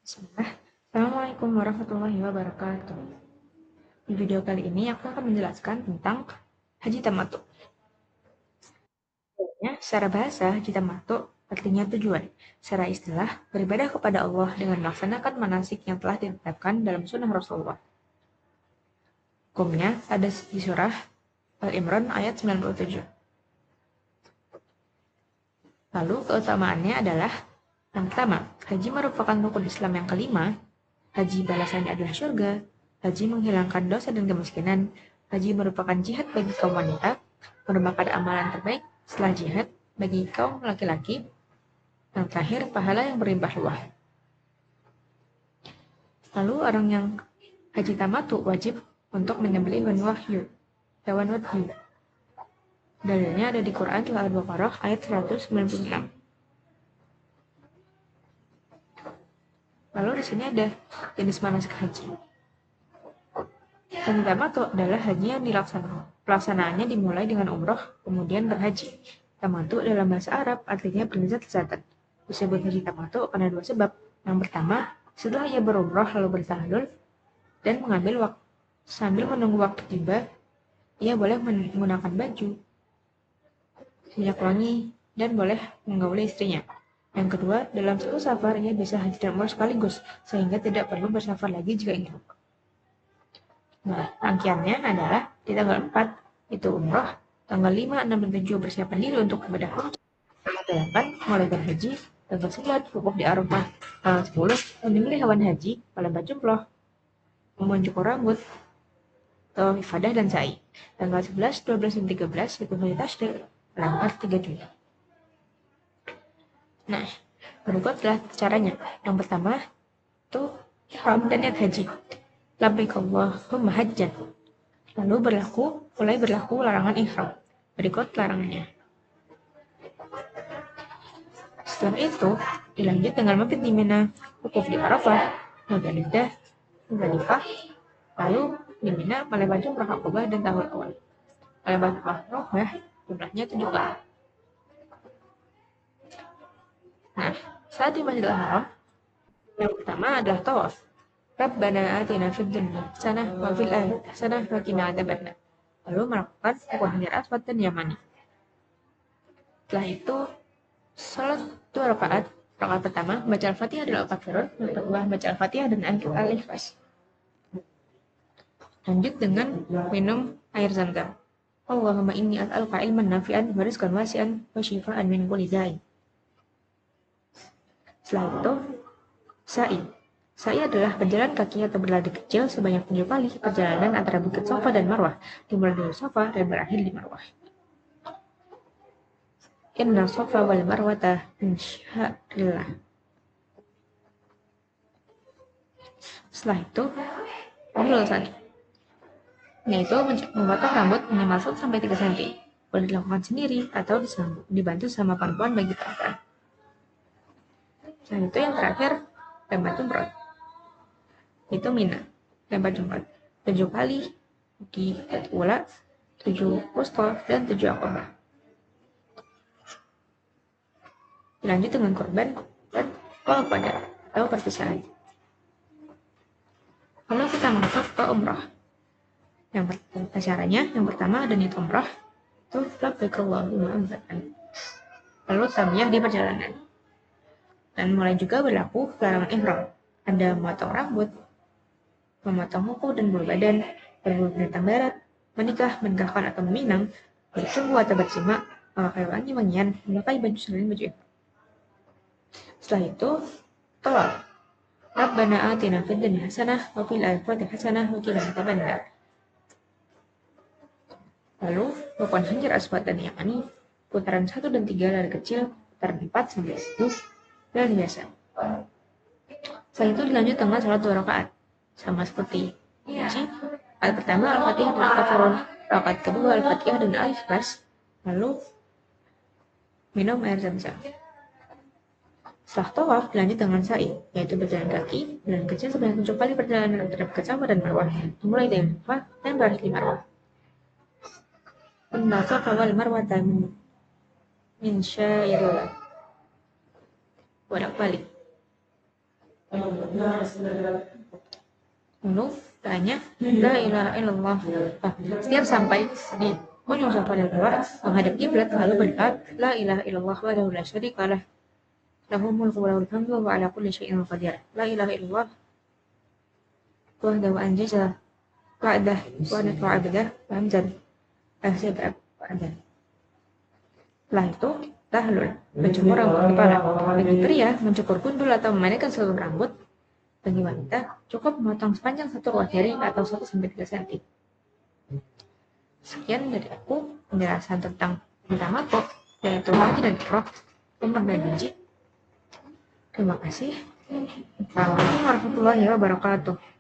Bismillah. Assalamualaikum warahmatullahi wabarakatuh. Di video kali ini aku akan menjelaskan tentang haji tamattu. Secara bahasa, haji tamattu artinya tujuan. Secara istilah, beribadah kepada Allah dengan melaksanakan manasik yang telah ditetapkan dalam sunnah Rasulullah. Hukumnya ada di surah Al-Imran ayat 97. Lalu keutamaannya adalah yang pertama, haji merupakan rukun Islam yang kelima. Haji balasannya adalah surga. Haji menghilangkan dosa dan kemiskinan. Haji merupakan jihad bagi kaum wanita, merupakan amalan terbaik setelah jihad bagi kaum laki-laki. Yang terakhir, pahala yang berlimpah ruah. Lalu orang yang haji tamattu wajib untuk menyembelih hewan wahyu. Dalilnya ada di Quran surah Al-Baqarah ayat 196. Lalu di sini ada jenis manasik haji. Haji tamattu adalah haji yang pelaksanaannya dimulai dengan umroh, kemudian berhaji. Tamattu dalam bahasa Arab artinya berniat zakat. Disebut haji tamattu karena dua sebab. Yang pertama, setelah ia berumroh lalu bertahlul dan mengambil waktu sambil menunggu waktu tiba, ia boleh menggunakan baju, minyak wangi, dan boleh menggauli istrinya. Yang kedua, dalam satu safar ia bisa haji dan umroh sekaligus, sehingga tidak perlu bersafar lagi jika ingin. Nah, rangkaiannya adalah di tanggal 4 itu umroh, tanggal 5, 6, dan 7 bersiapan diri untuk ibadah haji, tanggal 8 mulai berhaji, tanggal 9 wukuf di Arafah, tanggal 10 menyembelih hewan haji, melempar jumroh, mencukur rambut, tawaf ifadah dan sa'i. Tanggal 11, 12, dan 13 itu hari tasyrik, melempar 3 juta. Nah, berikut adalah caranya. Yang pertama itu ihram dan niat haji. Labbaik Allahumma hajjan. Lalu mulai berlaku larangan ihram. Berikut larangannya. Setelah itu, dilanjut dengan mabit di Mina, wukuf di Arafah, Muzdalifah, lalu di Mina melempar jumrah Aqabah dan tahun awal. Melempar jumrah Aqabah jumlahnya 7 kali. Nah, saat di Masjidil Haram, yang pertama adalah tawaf. Rabbana atina fid dunya hasanah wa fil akhirati hasanah wa qina adzabannar. Lalu melakukan rukun Hajar Aswad dan Yamani. Setelah itu, salat 2 rakaat. Rakaat pertama baca Al-Fatihah dan Al-Kafirun, yang kedua baca Al-Fatihah dan Al-Ikhlas. Lanjut dengan minum air Zam-Zam. Allahumma inni as'aluka ilman nafi'an wa rizqan wasi'an wa shifaan min kulli da'i. Setelah itu, sa'i. Sa'i adalah berjalan kaki atau berlari kecil sebanyak 7 kali perjalanan antara Bukit Safa dan Marwah, dimulai dari Safa dan berakhir di Marwah. Inna Safa wal Marwata min sya'rillah. Setelah itu, Umrul Tsani, yaitu memotong rambut minimal 1-3 cm. Boleh dilakukan sendiri atau dibantu sama perempuan bagi perempuan. Setelah itu yang terakhir, lempar jumroh. Itu Mina, lempar jumroh 7 kali di Ula, 7 wusta, dan 7 Aqabah. Dilanjut dengan korban dan tawaf qada atau perpisahan. Lalu kita masuk ke umrah. Caranya, yang pertama ada niat umrah, itu labbaik Allahumma umratan. Lalu tamiyah di perjalanan. Dan mulai juga berlaku larangan ihram. Ada memotong rambut, memotong kuku dan bulu badan, berburu binatang darat, menikah, menikahkan atau meminang, bercumbu atau bersimak, memakai wangi-wangian, memakai baju selain baju ihram. Setelah itu, tawaf. Rabbana atina fid dunya hasanah wa fil akhirati hasanah wa qina adzabannar. Lalu, rukun Hajar Aswad dan Yamani, putaran 1 dan 3 lari kecil, putaran 4 sampai 10, dan biasa. Setelah itu dilanjut dengan salat 2 rakaat, sama seperti haji. Rakaat pertama Al-Fatihah dan Al-Kafirun, rakaat kedua Al-Fatihah dan Al-Ikhlas, lalu minum air Zam-Zam. Setelah tawaf dilanjut dengan sa'i, yaitu berjalan kaki, jalan kecil sebanyak 7 kali perjalanan antara Bukit Safa dan Marwah, dimulai dari Safa dan berakhir di Marwah. Inna Safa wal Marwata min syairillah. Bolak-balik. Lalu tanya la ilaha illallah. Nah, setiap sampai di ujung safa dan marwah menghadap kiblat lalu berkata la ilaha illallah wahdahu la syarika lah lahul mulku wa lahul hamdu wa ala kulli syai'in qadir. La ilaha illallah wahdahu anjaza wa'dah wa nasra 'abdah wa amzal ahzab wa'dah. Setelah itu tahlul, mencukur rambut kepala. Bagi pria, mencukur gundul atau memendekkan seluruh rambut. Bagi wanita, cukup memotong sepanjang 1 ruas jari atau 1-3 cm. Sekian dari aku penjelasan tentang tamato, yaitu haji dan umrah dan haji. Terima kasih. Assalamualaikum warahmatullahi wabarakatuh.